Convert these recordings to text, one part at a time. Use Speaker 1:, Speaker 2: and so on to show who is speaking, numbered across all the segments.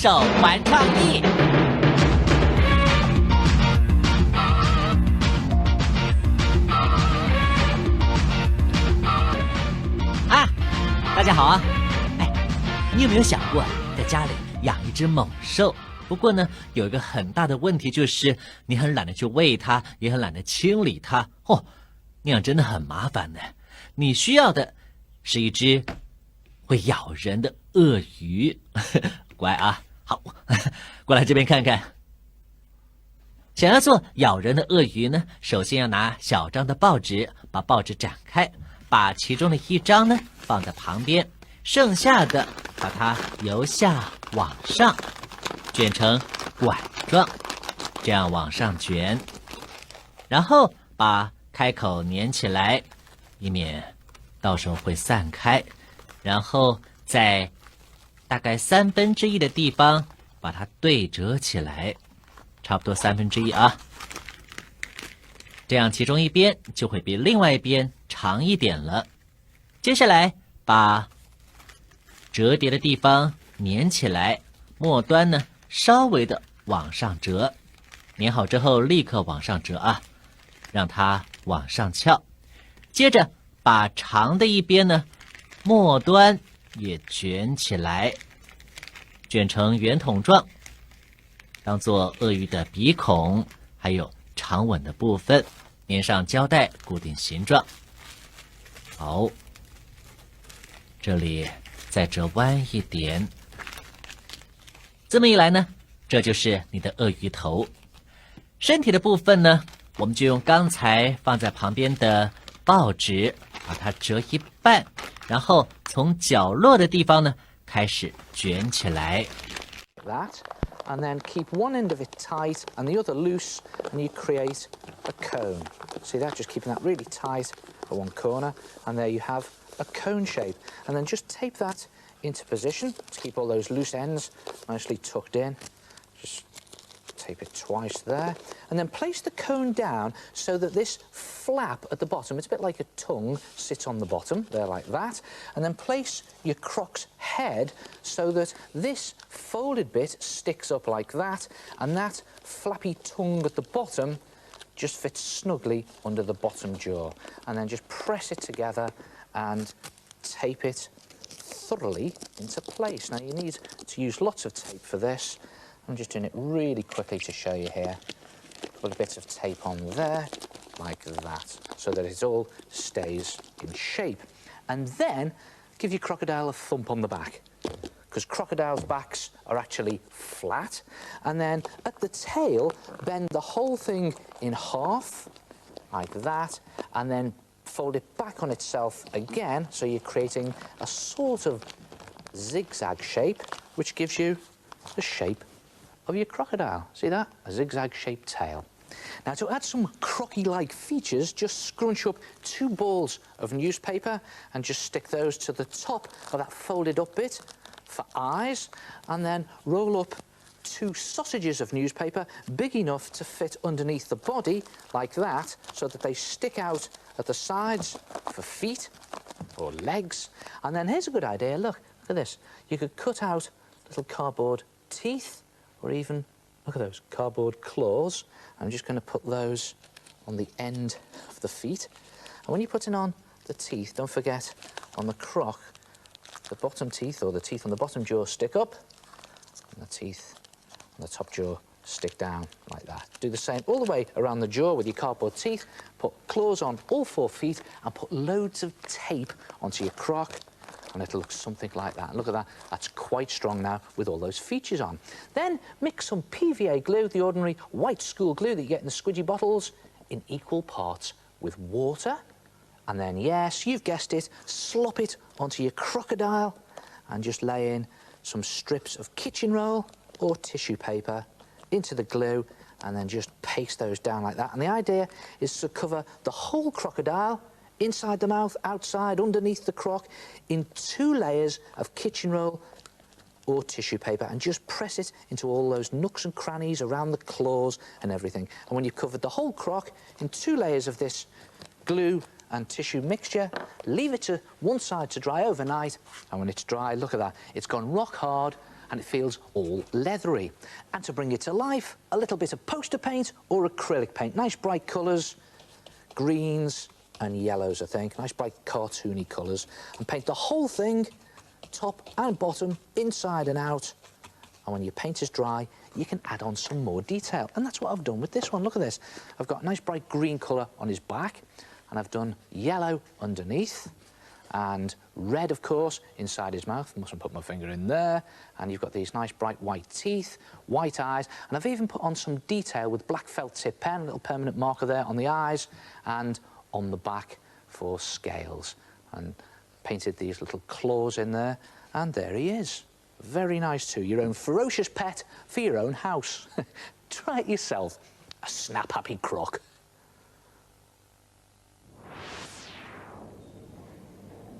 Speaker 1: 手玩创意。啊，大家好啊！哎，你有没有想过在家里养一只猛兽？不过呢，有一个很大的问题就是你很懒得去喂它，也很懒得清理它。哦，那样真的很麻烦呢。你需要的是一只会咬人的鳄鱼。乖啊，好，过来这边看看。想要做咬人的鳄鱼呢，首先要拿小张的报纸，把报纸展开，把其中的一张呢放在旁边，剩下的把它由下往上卷成管状，这样往上卷，然后把开口粘起来，以免到时候会散开，然后在大概1/3的地方把它对折起来，差不多1/3啊，这样其中一边就会比另外一边长一点了。接下来把折叠的地方粘起来，末端呢稍微的往上折，粘好之后立刻往上折啊，让它往上翘。接着把长的一边呢末端也卷起来，卷成圆筒状，当做鳄鱼的鼻孔还有长吻的部分，粘上胶带固定形状。好，这里再折弯一点，这么一来呢，这就是你的鳄鱼头。身体的部分呢，我们就用刚才放在旁边的报纸把它折一半，然后从角落的地方呢开始卷起来。
Speaker 2: That, and then keep one end of it tight and the other loose, and you create a cone. See that? Just keeping that really tight at one corner, and there you have a cone shape. And then just tape that into position to keep all those loose ends nicely tucked in. Just tape it twice there, and then place the cone down so that this flap at the bottom, it's a bit like a tongue, sits on the bottom there like that, and then place your croc's head so that this folded bit sticks up like that, and that flappy tongue at the bottom just fits snugly under the bottom jaw. And then just press it together and tape it thoroughly into place. Now you need to use lots of tape for this. I'm just doing it really quickly to show you here. Put a bit of tape on there, like that, so that it all stays in shape. And then give your crocodile a thump on the back, because crocodiles' backs are actually flat. And then at the tail, bend the whole thing in half, like that, and then fold it back on itself again, so you're creating a sort of zigzag shape, which gives you the shape of your crocodile. See that? A zigzag-shaped tail. Now, to add some crocky-like features, just scrunch up 2 balls of newspaper and just stick those to the top of that folded up bit for eyes, and then roll up 2 sausages of newspaper big enough to fit underneath the body, like that, so that they stick out at the sides for feet or legs. And then here's a good idea. Look at this. You could cut out little cardboard teeth, or even, look at those, cardboard claws. I'm just going to put those on the end of the feet. And when you're putting on the teeth, don't forget, on the croc, the bottom teeth, or the teeth on the bottom jaw, stick up, and the teeth on the top jaw stick down, like that. Do the same all the way around the jaw with your cardboard teeth. Put claws on all 4 feet, and put loads of tape onto your croc, and it'll look something like that. And look at that, that's quite strong now with all those features on. Then mix some PVA glue, the ordinary white school glue that you get in the squidgy bottles, in equal parts with water. And then, yes, you've guessed it, slop it onto your crocodile, and just lay in some strips of kitchen roll or tissue paper into the glue, and then just paste those down like that. And the idea is to cover the whole crocodile, inside the mouth, outside, underneath the croc, in 2 layers of kitchen roll or tissue paper, and just press it into all those nooks and crannies around the claws and everything. And when you've covered the whole croc in 2 layers of this glue and tissue mixture, leave it to one side to dry overnight, and when it's dry, look at that, it's gone rock hard, and it feels all leathery. And to bring it to life, a little bit of poster paint or acrylic paint. Nice bright colours, greens and yellows, I think. Nice bright cartoony colours. And paint the whole thing, top and bottom, inside and out. And when your paint is dry, you can add on some more detail. And that's what I've done with this one. Look at this. I've got a nice bright green colour on his back, and I've done yellow underneath, and red, of course, inside his mouth. Mustn't put my finger in there. And you've got these nice bright white teeth, white eyes, and I've even put on some detail with black felt tip pen, a little permanent marker there on the eyes and on the back for scales. And painted these little claws in there, and there he is. Very nice too. Your own ferocious pet for your own house. Try it yourself. A snap Happy Croc.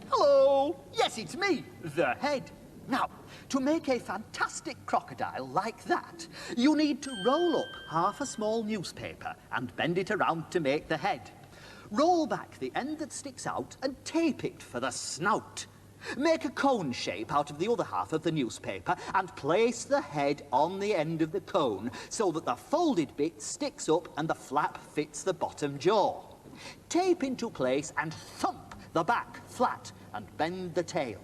Speaker 3: Hello! Yes, it's me, the head. Now, to make a fantastic crocodile like that, you need to roll up half a small newspaper and bend it around to make the head. Roll back the end that sticks out and tape it for the snout. Make a cone shape out of the other half of the newspaper and place the head on the end of the cone so that the folded bit sticks up and the flap fits the bottom jaw. Tape into place and thump the back flat and bend the tail.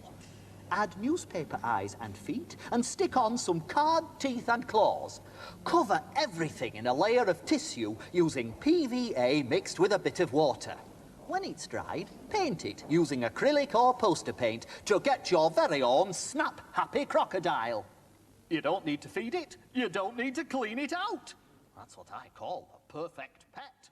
Speaker 3: Add newspaper eyes and feet and stick on some card teeth and claws. Cover everything in a layer of tissue using PVA mixed with a bit of water. When it's dried, paint it using acrylic or poster paint to get your very own Snap Happy Crocodile. You don't need to feed it, you don't need to clean it out. That's what I call a perfect pet.